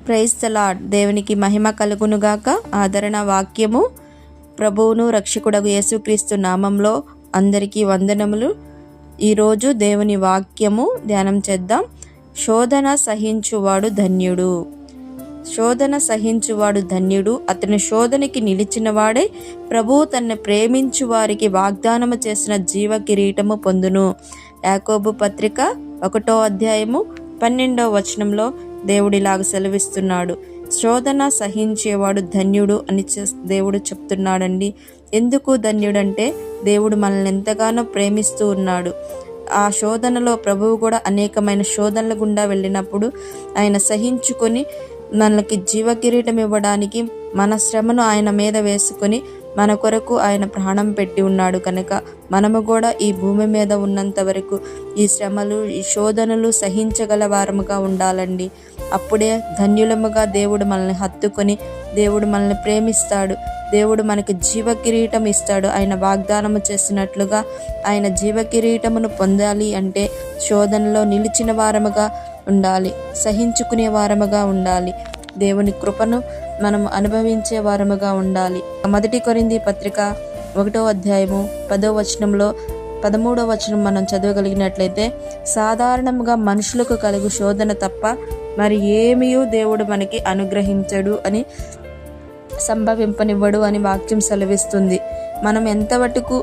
Praise the lord. దేవునికి మహిమ కలుగునుగాక. ఆదరణ వాక్యము. ప్రభువును రక్షకుడగు యేసుక్రీస్తు నామంలో అందరికీ వందనములు. ఈరోజు దేవుని వాక్యము ధ్యానం చేద్దాం. శోధన సహించువాడు ధన్యుడు. శోధన సహించువాడు ధన్యుడు, అతని శోధనకి నిలిచిన వాడే ప్రభువు తన్ను ప్రేమించు వారికి వాగ్దానము చేసిన జీవ కిరీటము పొందును. యాకోబు పత్రిక 1వ అధ్యాయము 12వ వచనంలో దేవుడిలాగా సెలవిస్తున్నాడు. శోధన సహించేవాడు ధన్యుడు అని దేవుడు చెప్తున్నాడండి. ఎందుకు ధన్యుడంటే దేవుడు మనల్ని ఎంతగానో ప్రేమిస్తూ ఉన్నాడు. ఆ శోధనలో ప్రభువు కూడా అనేకమైన శోధనల గుండా వెళ్ళినప్పుడు ఆయన సహించుకొని మనకి జీవ కిరీటం ఇవ్వడానికి మన శ్రమను ఆయన మీద వేసుకొని మన కొరకు ఆయన ప్రాణం పెట్టి ఉన్నాడు. కనుక మనము కూడా ఈ భూమి మీద ఉన్నంత వరకు ఈ శ్రమలు, ఈ శోధనలు సహించగల వారముగా ఉండాలండి. అప్పుడే ధన్యులముగా దేవుడు మనల్ని హత్తుకొని దేవుడు మనల్ని ప్రేమిస్తాడు. దేవుడు మనకి జీవ కిరీటం ఇస్తాడు. ఆయన వాగ్దానము చేసినట్లుగా ఆయన జీవ కిరీటమును పొందాలి అంటే శోధనలో నిలిచిన వారముగా ఉండాలి, సహించుకునే వారముగా ఉండాలి. దేవుని కృపను మనం అనుభవించే వారముగా ఉండాలి. 1 కొరింథీ పత్రిక 1వ అధ్యాయము 10వ వచనంలో 13వ వచనం మనం చదవగలిగినట్లయితే, సాధారణంగా మనుషులకు కలుగు శోధన తప్ప మరి ఏమీ దేవుడు మనకి అనుగ్రహించడు అని సంభవింపనివ్వడు అని వాక్యం సెలవిస్తుంది. మనం ఎంతవరకు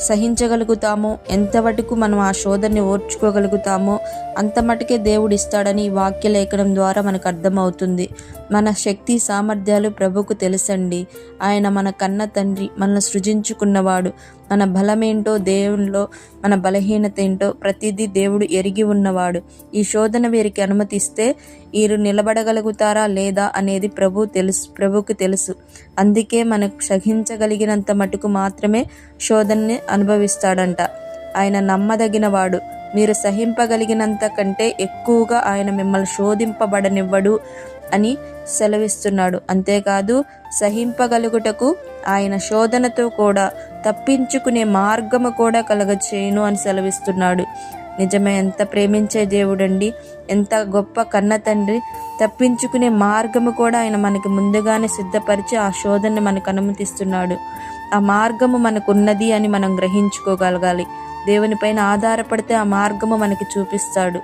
సహించగలుగుతామో, ఎంతవరకు మనం ఆ శోధనని ఓర్చుకోగలుగుతామో అంత మటుకే దేవుడు ఇస్తాడని ఈ వాక్య లేఖనం ద్వారా మనకు అర్థమవుతుంది. మన శక్తి సామర్థ్యాలు ప్రభుకు తెలుసండి. ఆయన మన కన్న తండ్రి, మనల్ని సృజించుకున్నవాడు. మన బలమేంటో, దేవునిలో మన బలహీనత ఏంటో ప్రతిదీ దేవుడు ఎరిగి ఉన్నవాడు. ఈ శోధన వీరికి అనుమతిస్తే వీరు నిలబడగలుగుతారా లేదా అనేది ప్రభుకు తెలుసు. అందుకే మనకు సహించగలిగినంత మటుకు మాత్రమే శోధనని అనుభవిస్తాడంట. ఆయన నమ్మదగిన వాడు. మీరు సహింపగలిగినంత కంటే ఎక్కువగా ఆయన మిమ్మల్ని శోధింపబడనివ్వడు అని సెలవిస్తున్నాడు. అంతేకాదు, సహింపగలుగుటకు ఆయన శోధనతో కూడా తప్పించుకునే మార్గము కూడా కలగచేయును అని సెలవిస్తున్నాడు. నిజమే, ఎంత ప్రేమించే దేవుడండి, ఎంత గొప్ప కన్న తండ్రి. తప్పించుకునే మార్గము కూడా ఆయన మనకి ముందుగానే సిద్ధపరిచి ఆ శోధనని మనకు అనుమతిస్తున్నాడు. ఆ మార్గము మనకు ఉన్నది అని మనం గ్రహించుకోగలగాలి. దేవునిపైన ఆధారపడితే ఆ మార్గము మనకి చూపిస్తాడు.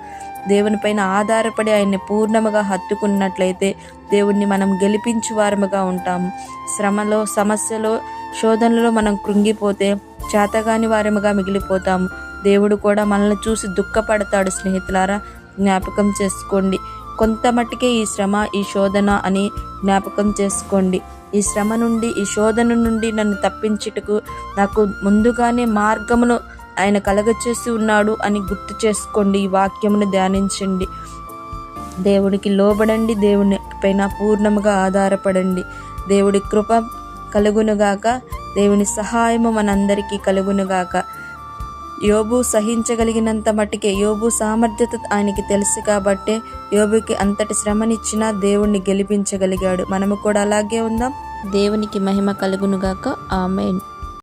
దేవునిపైన ఆధారపడి ఆయన్ని పూర్ణముగా హత్తుకున్నట్లయితే దేవుణ్ణి మనం గెలిపించు వారముగా ఉంటాము. శ్రమలో, సమస్యలో, శోధనలో మనం కృంగిపోతే చేతగాని వారముగా మిగిలిపోతాము. దేవుడు కూడా మనల్ని చూసి దుఃఖపడతాడు. స్నేహితులారా, జ్ఞాపకం చేసుకోండి. కొంత మట్టుకే ఈ శ్రమ, ఈ శోధన అని జ్ఞాపకం చేసుకోండి. ఈ శ్రమ నుండి, ఈ శోధన నుండి నన్ను తప్పించుటకు నాకు ముందుగానే మార్గమును ఆయన కలగచేసి ఉన్నాడు అని గుర్తు చేసుకోండి. ఈ వాక్యమును ధ్యానించండి. దేవుడికి లోబడండి. దేవుని పైన పూర్ణముగా ఆధారపడండి. దేవుడి కృప కలుగునుగాక. దేవుని సహాయము మనందరికీ కలుగునుగాక. యోబు సహించగలిగినంత మట్టుకే, యోబు సామర్థ్యత ఆయనకి తెలుసు కాబట్టే యోబుకి అంతటి శ్రమనిచ్చినా దేవుణ్ణి గెలిపించగలిగాడు. మనము కూడా అలాగే ఉందాం. దేవునికి మహిమ కలుగునుగాక. ఆమేన్.